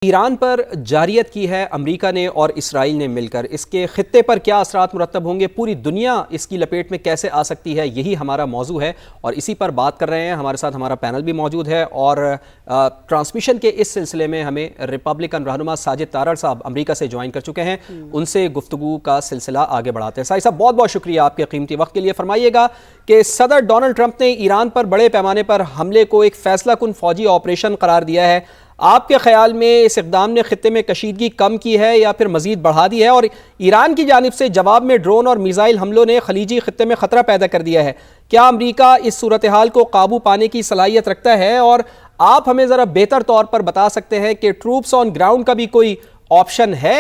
Iran पर जारियत की है अमेरिका ने और इसराइल ने मिलकर। इसके खित्ते पर क्या असरात मुरतब होंगे, पूरी दुनिया इसकी लपेट में कैसे आ सकती है, यही हमारा मौजू है और इसी पर बात कर रहे हैं। हमारे साथ हमारा पैनल भी मौजूद है और ट्रांसमिशन के इस सिलसिले में हमें रिपब्लिकन रहनुमा साजिद तारड़ साहब अमेरिका से ज्वाइन कर चुके हैं। उनसे गुफ्तगू का सिलसिला आगे बढ़ाते हैं। साहिब साहब, बहुत बहुत शुक्रिया आपके कीमती वक्त के लिए। फरमाइएगा कि सदर डोनाल्ड ट्रंप ने ईरान पर बड़े पैमाने पर हमले को एक फैसला कुन फौजी ऑपरेशन करार दिया है। आपके ख्याल में इस इक़दाम ने खित्ते में कशीदगी कम की है या फिर मजीद बढ़ा दी है? और ईरान की जानिब से जवाब में ड्रोन और मिसाइल हमलों ने खलीजी खित्ते में खतरा पैदा कर दिया है। क्या अमेरिका इस सूरत हाल को काबू पाने की सलाहियत रखता है? और आप हमें ज़रा बेहतर तौर पर बता सकते हैं कि ट्रूप्स ऑन ग्राउंड का भी कोई ऑप्शन है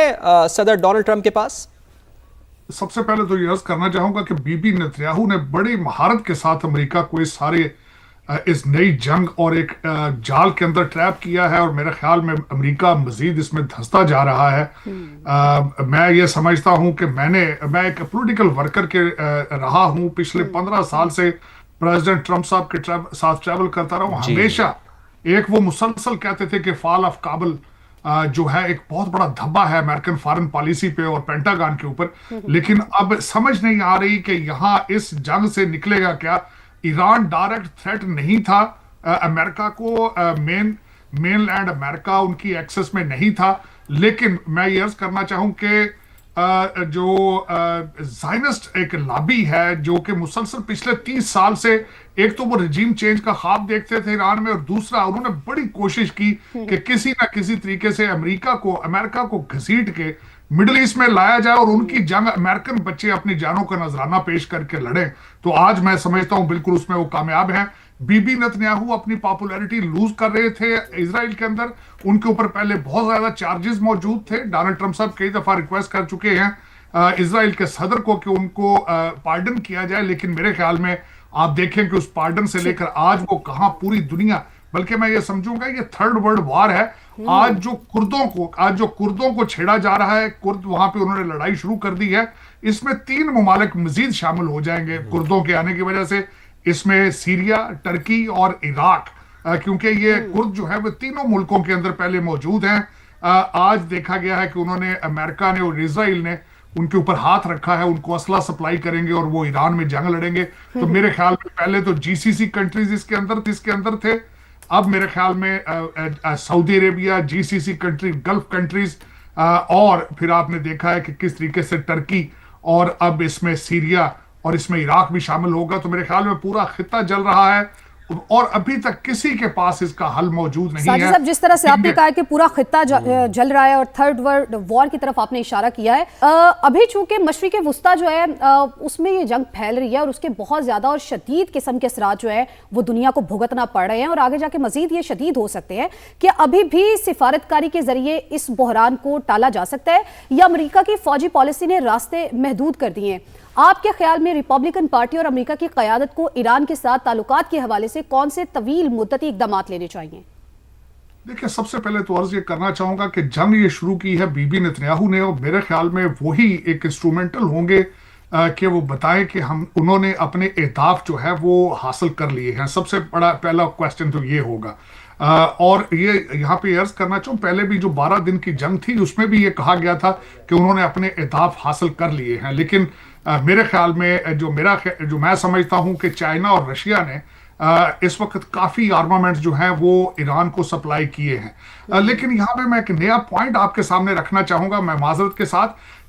सदर डोनाल्ड ट्रंप के पास? सबसे पहले तो ये अर्ज करना चाहूंगा कि बीबी नेतन्याहू ने बड़ी महारत के साथ अमेरिका को इस नई जंग और एक जाल के अंदर ट्रैप किया है और मेरे ख्याल में अमेरिका मजीद इसमें धंसता जा रहा है। मैं ये समझता हूं कि मैं एक पॉलिटिकल वर्कर के रहा हूं, पिछले 15 साल से प्रेसिडेंट ट्रंप साहब के साथ ट्रैवल करता रहा हूं। हमेशा एक वो मुसलसल कहते थे कि फॉल ऑफ काबुल जो है एक बहुत बड़ा धब्बा है अमेरिकन फॉरेन पॉलिसी पे और पेंटागन के ऊपर, लेकिन अब समझ नहीं आ रही कि यहाँ इस जंग से निकलेगा क्या। ईरान डायरेक्ट थ्रेट नहीं था अमेरिका को, मेनलैंड अमेरिका उनकी एक्सेस में नहीं था, लेकिन मैं ये अर्ज करना चाहूं कि जो ज़ायनिस्ट एक लॉबी है जो कि मुसलसल पिछले 30 साल से एक तो वो रिजीम चेंज का ख्वाब देखते थे ईरान में और दूसरा उन्होंने बड़ी कोशिश की कि किसी ना किसी तरीके से अमेरिका को घसीट के मिडिल ईस्ट में लाया जाए और उनकी जंग अमेरिकन बच्चे अपनी जानों का नजराना पेश करके लड़े। तो आज मैं समझता हूं बिल्कुल उसमें वो कामयाब हैं। बीबी नेतन्याहू अपनी पॉपुलैरिटी लूज कर रहे थे इजराइल के अंदर, उनके ऊपर पहले बहुत ज्यादा चार्जेस मौजूद थे। डोनाल्ड ट्रंप साहब कई दफा रिक्वेस्ट कर चुके हैं इजराइल के सदर को कि उनको पार्डन किया जाए, लेकिन मेरे ख्याल में आप देखें कि उस पार्डन से लेकर आज वो कहां पूरी दुनिया, बल्कि मैं ये समझूंगा ये थर्ड वर्ल्ड वॉर है। आज जो कुर्दों को छेड़ा जा रहा है, कुर्द वहां पे उन्होंने लड़ाई शुरू कर दी है, इसमें 3 ममालिक मजीद शामिल हो जाएंगे कुर्दों के आने की वजह से। इसमें सीरिया, टर्की और इराक, क्योंकि ये कुर्द जो है वो तीनों मुल्कों के अंदर पहले मौजूद हैं। आज देखा गया है कि उन्होंने अमेरिका ने और इजराइल ने उनके ऊपर हाथ रखा है, उनको असला सप्लाई करेंगे और वो ईरान में जंग लड़ेंगे। तो मेरे ख्याल में पहले तो जीसीसी कंट्रीज इसके अंदर थे, अब मेरे ख्याल में Saudi Arabia, GCC country, gulf countries, और फिर आपने देखा है कि किस तरीके से टर्की और अब इसमें सीरिया और इसमें इराक भी शामिल होगा। तो मेरे ख्याल में पूरा खित्ता जल रहा है और अभी तक किसी के पास इसका हल मौजूद नहीं है। साहब, जिस तरह से आपने कहा कि पूरा खित्ता जल रहा है और थर्ड वर्ल्ड वॉर की तरफ आपने इशारा किया है, अभी चूंकि मशरिक वुस्ता जो है उसमें ये जंग फैल रही है और उसके बहुत ज्यादा और शदीद किस्म के असरात जो है वो दुनिया को भुगतना पड़ रहे हैं और आगे जाके मजीद ये शदीद हो सकते हैं। कि अभी भी सिफारतकारी के जरिए इस बहरान को टाला जा सकता है या अमेरिका की फौजी पॉलिसी ने रास्ते महदूद कर दिए हैं? आपके ख्याल में रिपब्लिकन पार्टी और अमेरिका की क़यादत को ईरान के साथ ताल्लुकात के हवाले से कौन से तवील मुद्दती इक़दाम लेने चाहिए? देखिए, सबसे पहले तो अर्ज ये करना चाहूंगा कि जंग ये शुरू की है बीबी नेतन्याहू ने और मेरे ख्याल में वही एक इंस्ट्रूमेंटल होंगे कि वो बताएं कि उन्होंने अपने अहदाफ जो है वो हासिल कर लिए हैं। सबसे बड़ा पहला क्वेश्चन तो ये होगा। और ये यहाँ पे अर्ज करना चाहूँ, पहले भी जो 12 दिन की जंग थी उसमें भी ये कहा गया था कि उन्होंने अपने अहदाफ हासिल कर लिए हैं, लेकिन मेरे ख्याल में जो मैं समझता हूं कि चाइना और रशिया ने इस वक्त काफी आर्मामेंट्स जो हैं वो ईरान को सप्लाई किए हैं। लेकिन यहाँ पे मैं एक नया पॉइंट आपके सामने रखना चाहूंगा, मैं माजरत के साथ,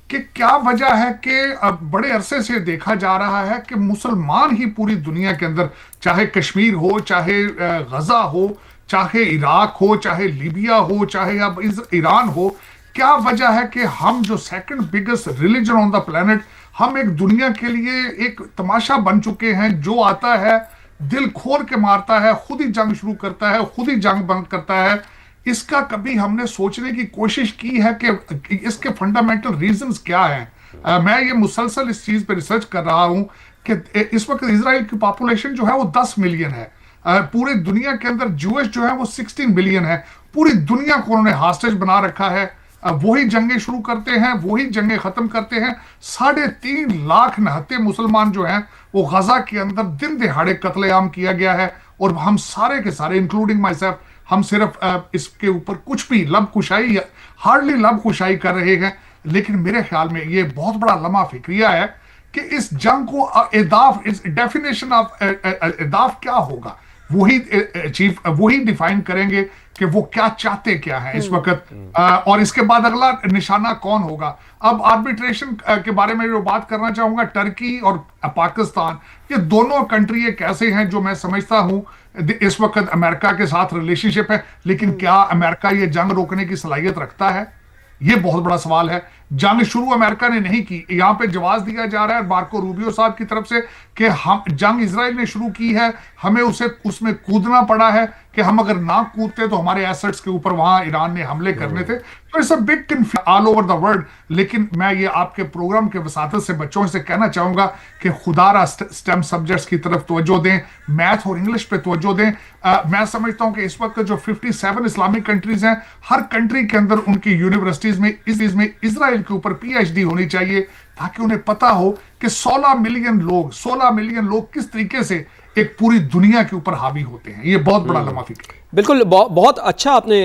कि क्या वजह है कि बड़े अरसे से देखा जा रहा है कि मुसलमान ही पूरी दुनिया के अंदर, चाहे कश्मीर हो, चाहे गजा हो, चाहे इराक हो, चाहे लीबिया हो, चाहे अब ईरान हो, क्या वजह है कि हम जो second biggest religion on the planet, हम एक दुनिया के लिए एक तमाशा बन चुके हैं। जो आता है दिल खोल के मारता है, खुद ही जंग शुरू करता है, खुद ही जंग बंद करता है। इसका कभी हमने सोचने की कोशिश की है कि इसके फंडामेंटल रीजंस क्या हैं? मैं ये मुसलसल इस चीज पे रिसर्च कर रहा हूं कि इस वक्त इजराइल की पॉपुलेशन जो है वो 10 मिलियन है, पूरी दुनिया के अंदर जूश जो है वो 16 बिलियन है। पूरी दुनिया को उन्होंने हॉस्टेज बना रखा है, वही जंगें शुरू करते हैं, वही जंगें खत्म करते हैं। 3.5 लाख नहत्ते मुसलमान जो हैं वो गजा के अंदर दिन दिहाड़े कत्लेआम किया गया है और हम सारे के सारे इंक्लूडिंग माई सेल्फ हम सिर्फ इसके ऊपर कुछ भी लबकुशाई, हार्डली लबकुशाई कर रहे हैं। लेकिन मेरे ख्याल में ये बहुत बड़ा लम्हा फिक्रिया है कि इस जंग को इदाफ, इस डेफिनेशन ऑफ इदाफ क्या होगा, वही चीफ वही डिफाइन करेंगे कि वो क्या चाहते क्या है इस वक्त, और इसके बाद अगला निशाना कौन होगा। अब आर्बिट्रेशन के बारे में जो बात करना चाहूंगा, टर्की और पाकिस्तान, ये दोनों कंट्री एक ऐसे हैं जो मैं समझता हूं इस वक्त अमेरिका के साथ रिलेशनशिप है, लेकिन क्या अमेरिका ये जंग रोकने की सलाहियत रखता है, ये बहुत बड़ा सवाल है। जंग शुरू अमेरिका ने नहीं की, यहां पे जवाब दिया जा रहा है मार्को रूबियो साहब की तरफ से कि हम जंग इजराइल ने शुरू की है, हमें उसमें कूदना पड़ा है कि हम अगर ना कूदते तो हमारे एसेट्स के ऊपर वहां ईरान ने हमले करने थे। तो it's a big confusion all over the world. लेकिन मैं ये आपके प्रोग्राम के वसातत से बच्चों से कहना चाहूंगा कि खुदारा स्टेम सब्जेक्ट्स की तरफ तवज्जो दें, मैथ और इंग्लिश पे तवज्जो दें। मैं समझता हूं कि इस वक्त जो 57 इस्लामिक कंट्रीज हैं, हर कंट्री के अंदर उनकी यूनिवर्सिटीज में इजराइल के ऊपर पीएचडी होनी चाहिए, ताकि उन्हें पता हो कि 16 मिलियन लोग किस तरीके से एक पूरी दुनिया के ऊपर हावी होते हैं। ये बहुत बड़ा लम्हा फिक्र है। बिल्कुल, बहुत अच्छा आपने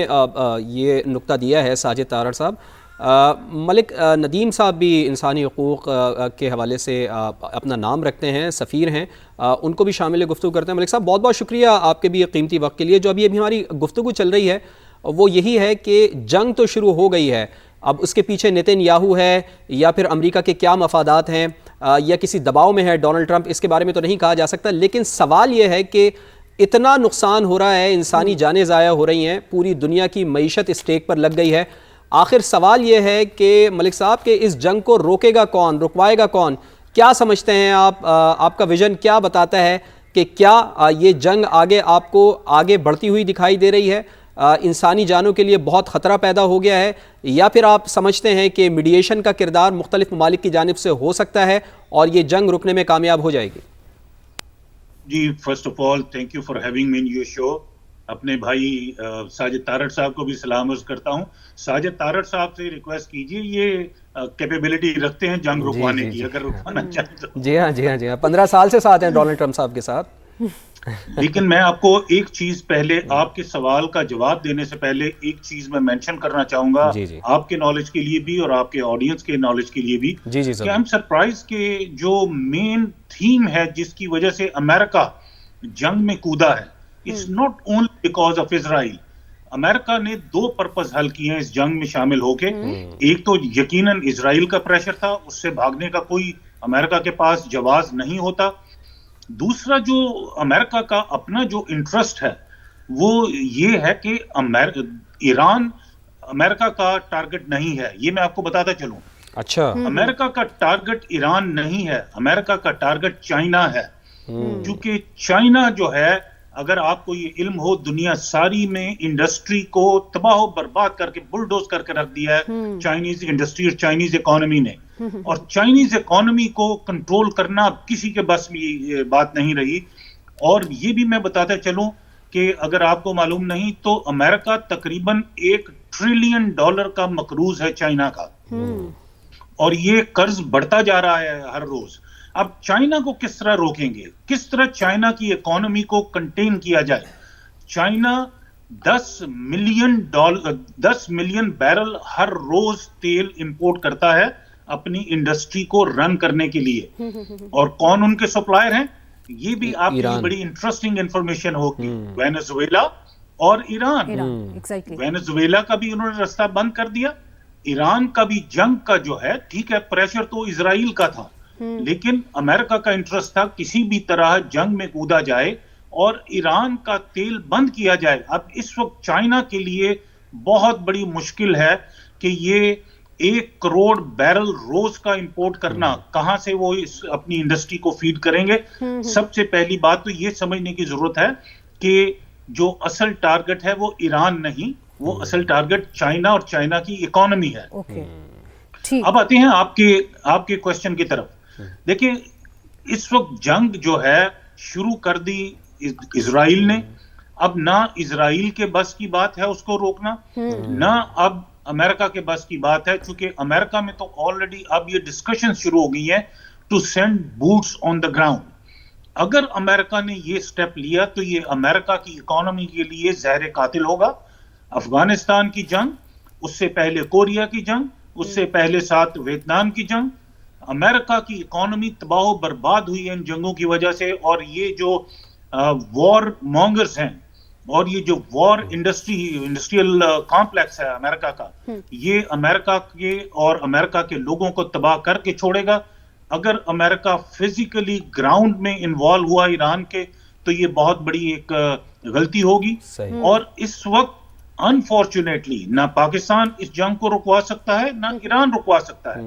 ये नुक्ता दिया है साजिद तारड़ साहब। मलिक नदीम साहब भी इंसानी हकूक़ के हवाले से अपना नाम रखते हैं, सफ़ीर हैं, उनको भी शामिल गुफ्तगू करते हैं। मलिक साहब, बहुत बहुत शुक्रिया आपके भी कीमती वक्त के लिए। जो अभी हमारी गुफ्तगू चल रही है वो यही है कि जंग तो शुरू हो गई है, अब उसके पीछे नेतन्याहू है या फिर अमेरिका के क्या मफादात हैं, या किसी दबाव में है डोनाल्ड ट्रंप, इसके बारे में तो नहीं कहा जा सकता। लेकिन सवाल ये है कि इतना नुकसान हो रहा है, इंसानी जानें ज़ाया हो रही हैं, पूरी दुनिया की मईशत स्टेक पर लग गई है। आखिर सवाल ये है कि मलिक साहब के इस जंग को रोकेगा कौन, रुकवाएगा कौन? क्या समझते हैं आप? आपका विजन क्या बताता है कि क्या ये जंग आपको आगे बढ़ती हुई दिखाई दे रही है, इंसानी जानों के लिए बहुत ख़तरा पैदा हो गया है, या फिर आप समझते हैं कि मीडिएशन का किरदार मुख्तलिफ ममालिक की जानिब से हो सकता है और ये जंग रुकने में कामयाब हो जाएगी? जी, first of all thank you for having me in your show. अपने भाई साजिद तारड़ साहब को भी सलाम अर्ज करता हूं। साजिद तारड़ साहब से रिक्वेस्ट कीजिए, ये कैपेबिलिटी रखते हैं जंग रुकवाने की, अगर रुकवाना चाहें तो। जी हाँ, 15 साल से साथ हैं डोनाल्ड ट्रंप साहब के साथ। लेकिन मैं आपको एक चीज, पहले आपके सवाल का जवाब देने से पहले एक चीज मैं मेंशन करना चाहूंगा, आपके नॉलेज के लिए भी और आपके ऑडियंस के नॉलेज के लिए भी, कि आई एम सरप्राइज के जो मेन थीम है जिसकी वजह से अमेरिका जंग में कूदा है, it's not only because of Israel. America ने 2 पर्पस हल किए हैं इस जंग में शामिल होके। एक तो यकीनन इजराइल का प्रेशर था, उससे भागने का कोई अमेरिका के पास जवाब नहीं होता। दूसरा जो अमेरिका का अपना जो इंटरेस्ट है वो ये है कि ईरान अमेरिका का टारगेट नहीं है। ये मैं आपको बताता चलूं। अच्छा, अमेरिका का टारगेट ईरान नहीं है, अमेरिका का टारगेट चाइना है। क्योंकि चाइना जो है, अगर आपको ये इल्म हो, दुनिया सारी में इंडस्ट्री को तबाह बर्बाद करके बुलडोज करके रख दिया है चाइनीज इंडस्ट्री और चाइनीज इकोनॉमी ने। और चाइनीज इकोनॉमी को कंट्रोल करना किसी के बस में ये बात नहीं रही। और ये भी मैं बताता चलूं कि अगर आपको मालूम नहीं तो अमेरिका तकरीबन $1 ट्रिलियन का मकरूज है चाइना का, और ये कर्ज बढ़ता जा रहा है हर रोज। अब चाइना को किस तरह रोकेंगे, किस तरह चाइना की इकोनॉमी को कंटेन किया जाए? चाइना 10 मिलियन बैरल हर रोज तेल इंपोर्ट करता है अपनी इंडस्ट्री को रन करने के लिए। और कौन उनके सप्लायर हैं, ये भी आपके लिए बड़ी इंटरेस्टिंग इंफॉर्मेशन होगी। वेनेजुएला और ईरान। वेनेजुएला का भी उन्होंने रास्ता बंद कर दिया। ईरान का भी जंग का जो है, ठीक है, प्रेशर तो इजराइल का था, लेकिन अमेरिका का इंटरेस्ट था किसी भी तरह जंग में कूदा जाए और ईरान का तेल बंद किया जाए। अब इस वक्त चाइना के लिए बहुत बड़ी मुश्किल है कि ये 1 करोड़ बैरल रोज का इंपोर्ट करना, कहां से वो अपनी इंडस्ट्री को फीड करेंगे? सबसे पहली बात तो ये समझने की जरूरत है कि जो असल टारगेट है वो ईरान नहीं, वो असल टारगेट चाइना और चाइना की इकोनॉमी है। अब आते हैं आपके क्वेश्चन की तरफ। देखिए, इस वक्त जंग जो है शुरू कर दी इजराइल ने। अब ना इजराइल के बस की बात है उसको रोकना, ना अब अमेरिका के बस की बात है, क्योंकि अमेरिका में तो ऑलरेडी अब ये डिस्कशन शुरू हो गई है to send boots on the ground. अगर अमेरिका ने ये स्टेप लिया तो ये अमेरिका की इकोनॉमी के लिए जहर कातिल होगा। अफगानिस्तान की जंग, उससे पहले कोरिया की जंग, उससे पहले साथ वियतनाम की जंग, अमेरिका की इकोनॉमी तबाह बर्बाद हुई है इन जंगों की वजह से। और ये जो वॉर मॉन्गर्स हैं और ये जो वॉर इंडस्ट्रियल कॉम्प्लेक्स है अमेरिका का, ये अमेरिका के और अमेरिका के लोगों को तबाह करके छोड़ेगा। अगर अमेरिका फिजिकली ग्राउंड में इन्वॉल्व हुआ ईरान के तो ये बहुत बड़ी एक गलती होगी। और इस वक्त अनफॉर्चुनेटली ना पाकिस्तान इस जंग को रुकवा सकता है, ना ईरान रुकवा सकता है।